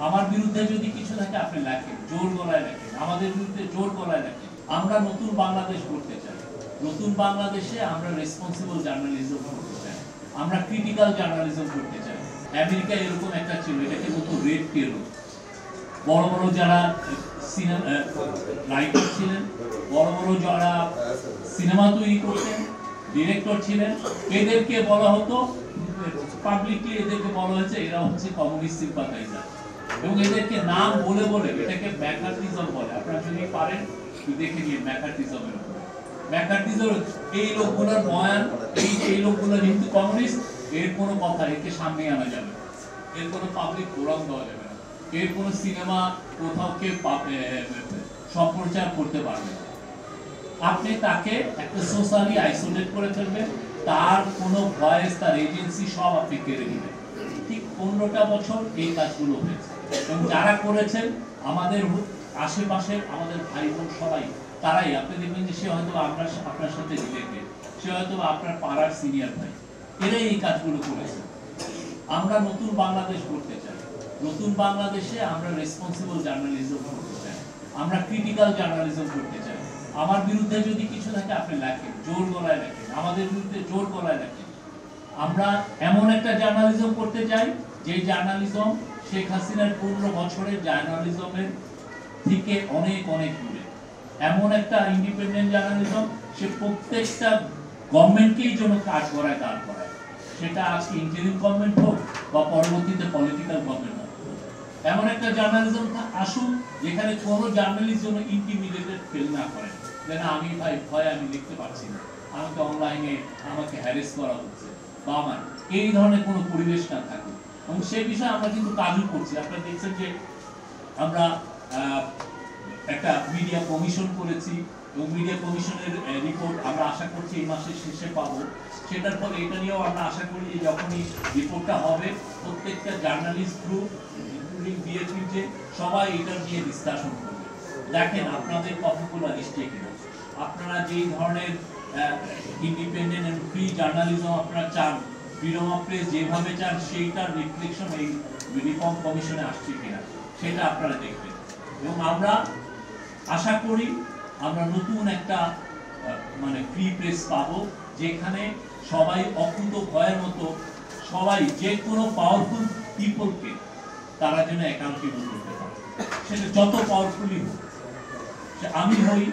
আমার বিরুদ্ধে যদি কিছু থাকে আপনি লেখেন, জোর গলায় লেখেন, আমাদের বিরুদ্ধে জোর গলায় লেখেন। আমরা নতুন বাংলাদেশ করতে চাই। নতুন বাংলাদেশে আমরা রেসপন্সিবল জার্নালিজম করতে চাই, আমরা ক্রিটিক্যাল জার্নালিজম করতে চাই। আমেরিকা এরকম একটা ছিল, এটাকে বলতো রেড টেরর। বড় বড় যারা রাইটার ছিলেন, বড় বড় যারা সিনেমা তৈরি করতেন, ডিরেক্টর ছিলেন, এদেরকে বলা হতো পাবলিকলি, এদেরকে বলা হয়েছে এরা হচ্ছে কমিউনিস্ট সিম্পাথাইজার, এবং এদেরকে নাম বলে বলে এটাকে ম্যাকার্টিজম বলে। আপনারা যদি পারেন দেখে নিয়ে ম্যাকার্টিজমের উপর, ম্যাকার্টিজম এই লোকগুলোর বয়ান, এই লোকগুলো যেহেতু কমিউনিস্ট, এর কোনো কথা একে সামনে আনা যাবে না, এর কোনো পাবলিক ফোরাম দেওয়া যাবে না, এর কোনো সিনেমা কোথাও কে সম্প্রচার করতে পারবে না। আপনি তাকে একটা সোশ্যালি আইসোলেট করে ফেলবেন, তার কোনো ভয়েস, তার এজেন্সি সব আপনি কেড়ে নেবেন। ঠিক 15টা বছর এই কাজগুলো হয়েছে, এবং যারা করেছেন আমাদের আশেপাশের আমাদের ভাই বোন সবাই, তারাই আপনি দেখবেন যে সে হয়তো আপনার সাথে রিলেটেড, সে হয়তো আপনার পাড়ার সিনিয়র ভাই, এরাই এই কাজগুলো করেছে। আমরা নতুন বাংলাদেশ করতে চাই। নতুন বাংলাদেশে আমরা রেসপন্সিবল জার্নালিজম করতে চাই, আমরা ক্রিটিক্যাল জার্নালিজম করতে চাই। আমার বিরুদ্ধে যদি কিছু থাকে আপনি লেখেন, জোর গলায় লেখেন, আমাদের বিরুদ্ধে জোর গলায় লেখেন। আমরা এমন একটা জার্নালিজম করতে চাই যে জার্নালিজম শেখ হাসিনার 15 বছরের জার্নালিজমের থেকে অনেক অনেক দূরে। এমন একটা ইন্ডিপেন্ডেন্ট জার্নালিজম, সে প্রত্যেকটা গভর্নমেন্টকেই যেন কাজ করায়, দাঁড় করায়, সেটা আজকে ইন্টারিম গভর্নমেন্ট হোক বা পরবর্তীতে পলিটিক্যাল গভর্নমেন্ট হোক। এমন একটা জার্নালিজম আসুক যেখানে কোনো জার্নালিস্ট যেন ইন্টিমিডেটেড ফিল না করে, যে না আমি ভয় আমি লিখতে পারছি না, আমাকে অনলাইনে আমাকে হ্যারেস করা হচ্ছে, বা আমার এই ধরনের কোনো পরিবেশ না থাকে। এবং সেই বিষয়ে আমরা কিন্তু কাজও করছি। আপনারা দেখছেন যে আমরা একটা মিডিয়া কমিশন করেছি, এবং মিডিয়া কমিশনের রিপোর্ট আমরা আশা করছি এই মাসের শেষে পাবো। সেটার ফলে এটা নিয়েও আমরা আশা করি যে যখনই রিপোর্টটা হবে, প্রত্যেকটা জার্নালিস্ট গ্রুপ ইনক্লুডিং বিএপি যে সবাই এটা নিয়ে ডিসকাশন করবে। দেখেন আপনাদের কথাগুলো নিশ্চয়ই কিনা, আপনারা যেই ধরনের ইন্ডিপেন্ডেন্ট এন্ড ফ্রি জার্নালিজম আপনারা চান, ফ্রিডম অফ প্রেস যেভাবে চান, সেইটার রিফ্লেকশন এই রিফর্ম কমিশনে আসছে কিনা সেটা আপনারা দেখবেন। এবং আমরা আশা করি আমরা নতুন একটা মানে ফ্রি প্রেস পাবো, যেখানে সবাই অকুত ভয়ের মতো, সবাই যে কোনো পাওয়ারফুল পিপলকে তারা যেন অ্যাকাউন্টেবল করতে পারে, সেটা যত পাওয়ারফুলি হোক, সে আমি হই,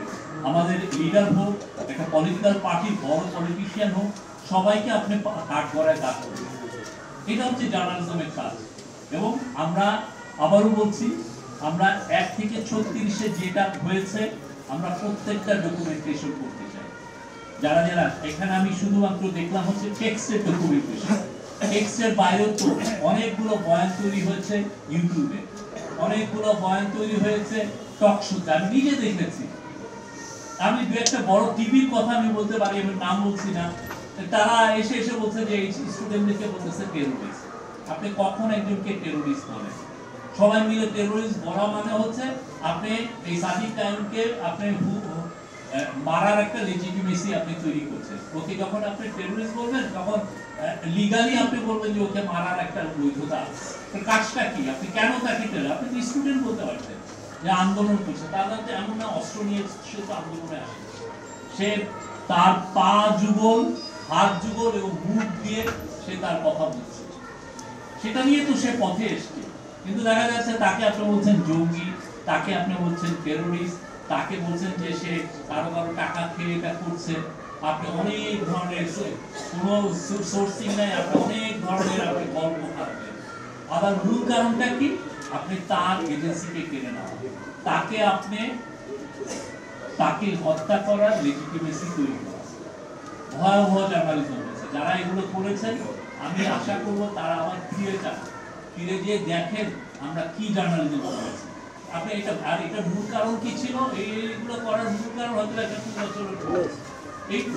আমাদের লিডার হোক, একটা পলিটিক্যাল পার্টির বড় পলিটিশিয়ান হোক, সবাইকে আপনি কাঠ গড়ায় দাঁড় করবেন। এটা হচ্ছে জার্নালিজমের কাজ। এবং আমরা আবারও বলছি, আমরা 1 থেকে 36-এ যেটা হয়েছে আমরা প্রত্যেকটা ডকুমেন্টেশন করতে চাই। যারা যারা এখানে আমি শুধুমাত্র দেখলাম হচ্ছে টেক্সটের ডকুমেন্টেশন, টেক্সটের বাইরেও তো অনেকগুলো বয়ান তৈরি হয়েছে ইউটিউবে, অনেকগুলো বয়ান তৈরি হয়েছে টক শোতে, আমি নিজে দেখেছি। আমি দু একটা বড় টিভির কথা আমি বলতে পারি, আমি নাম বলছি না, তারা এসে এসে বলছে যে এই স্টুডেন্টদেরকে বলতেছে টেরোরিস্ট। আপনি কখন একজনকে টেরোরিস্ট বলেন? সবাই মিলে টেরোরিস্ট বলা মানে হচ্ছে আপনি এই সাদিক কায়েমকে আপনি মারার একটা লেজিটিমেসি আপনি তৈরি করছেন। ওকে যখন আপনি টেরোরিস্ট বলবেন, তখন লিগালি আপনি বলবেন যে ওকে মারার একটা বৈধতা আছে। কাজটা কি? আপনি কেন তাকে টেরোরিস্ট? আপনি স্টুডেন্ট বলতে পারছেন যে আন্দোলন করছে, তাহলে তো এমন না অস্ত্র নিয়ে সে তো আন্দোলনে আসে, সে তার পা যুগল, হাত যুগল এবং মুখ দিয়ে সে তার কথা বলছে, সেটা নিয়ে তো সে পথে এসছে। কিন্তু দেখা যাচ্ছে তাকে আপনি বলছেন জঙ্গি, তাকে আপনি বলছেন টেরোরিস্ট, তাকে বলছেন যে সে কারো কারো টাকা খেয়ে এটা করছে। আপনি অনেক ধরনের কোনো সোর্সিং নাই, আপনি অনেক ধরনের আপনি গল্প থাকবেন। আবার মূল কারণটা কি? আপনি তার এজেন্সিকে কেড়ে নেওয়া, তাকে হত্যা করার লেজিটিমেসি তৈরি করা। ভয়াবহ জার্নালিজম হয়েছে। যারা এগুলো করেছেন আমি আশা করবো তারা আবার ফিরে যান, ফিরে গিয়ে দেখেন আমরা কি জার্নালিজম করেছি। আপনি এটা আর এটা মূল কারণ কি ছিল? এইগুলো করার মূল কারণ হয়তো একটা পূর্বাচলের প্লট, এইটু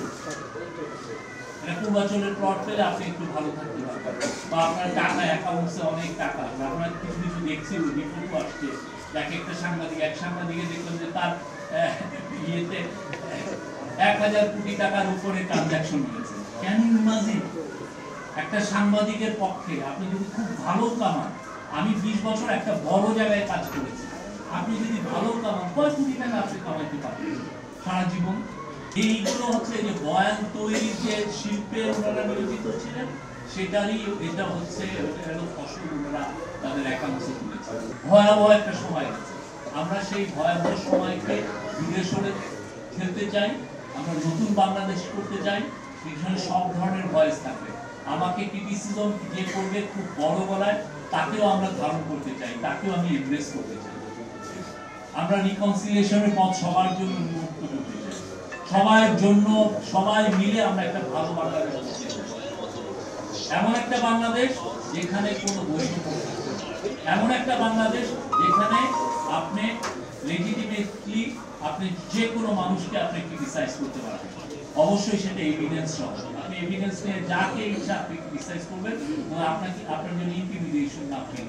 এটা পূর্বাচলের প্লট পেলে আপনি একটু ভালো থাকতে পারবেন, বা আপনার টাকা অ্যাকাউন্টসে অনেক টাকা, আপনার কিছু কিছু দেখছি রিপোর্ট আসছে, এক একটা সাংবাদিক, এক সাংবাদিকে দেখলাম যে তার ইয়েতে 1000 কোটি টাকার উপরে ট্রানজাকশন হয়েছে। Can you imagine? একটা সাংবাদিকের পক্ষে আপনি যদি খুব ভালো কামান, আমি 20 বছর একটা বড় জায়গায় কাজ করেছি। আপনি যদি ভালো কামান, কয় কোটি টাকা আপনি কামাইতে পারবেন সারা জীবন? এইগুলো হচ্ছে যে বয়ান তৈরির যে শিল্পে ওনারা নিয়োজিত ছিলেন, সেটারই এটা হচ্ছে ফসল ওনারা তাদের একাংশ তুলেছে। ভয়াবহ একটা সময় গেছে, আমরা সেই ভয়াবহ সময়কে দূরে সরে খেলতে চাই। আমরা নতুন বাংলাদেশ করতে চাই, এখানে সব ধরনের ভয়েস থাকবে। আমাকে ক্রিটিসিজম যে করবে খুব বড় গলায়, তাকেও আমরা ধারণ করতে চাই, তাকেও আমি এমব্রেস করতে চাই। আমরা রিকনসিলিয়েশনের পথ সবার জন্য উন্মুক্ত করতে চাই, সবার জন্য, সবাই মিলে আমরা একটা ভালো বাংলাদেশ করতে চাই। এমন একটা বাংলাদেশ যেখানে কোনো বৈষম্য থাকবে না, এমন একটা বাংলাদেশ যেখানে আপনি লেজিটিমেটলি আপনি যে কোনো মানুষকে আপনি ক্রিটিসাইজ করতে পারবেন। অবশ্যই সেটা এভিডেন্স সহ, আপনি এভিডেন্স নিয়ে যাকে ইচ্ছা আপনি ক্রিটিসাইজ করবেন, আপনাকে আপনার জন্য ইন্টিমিডিয়েশন না ফিল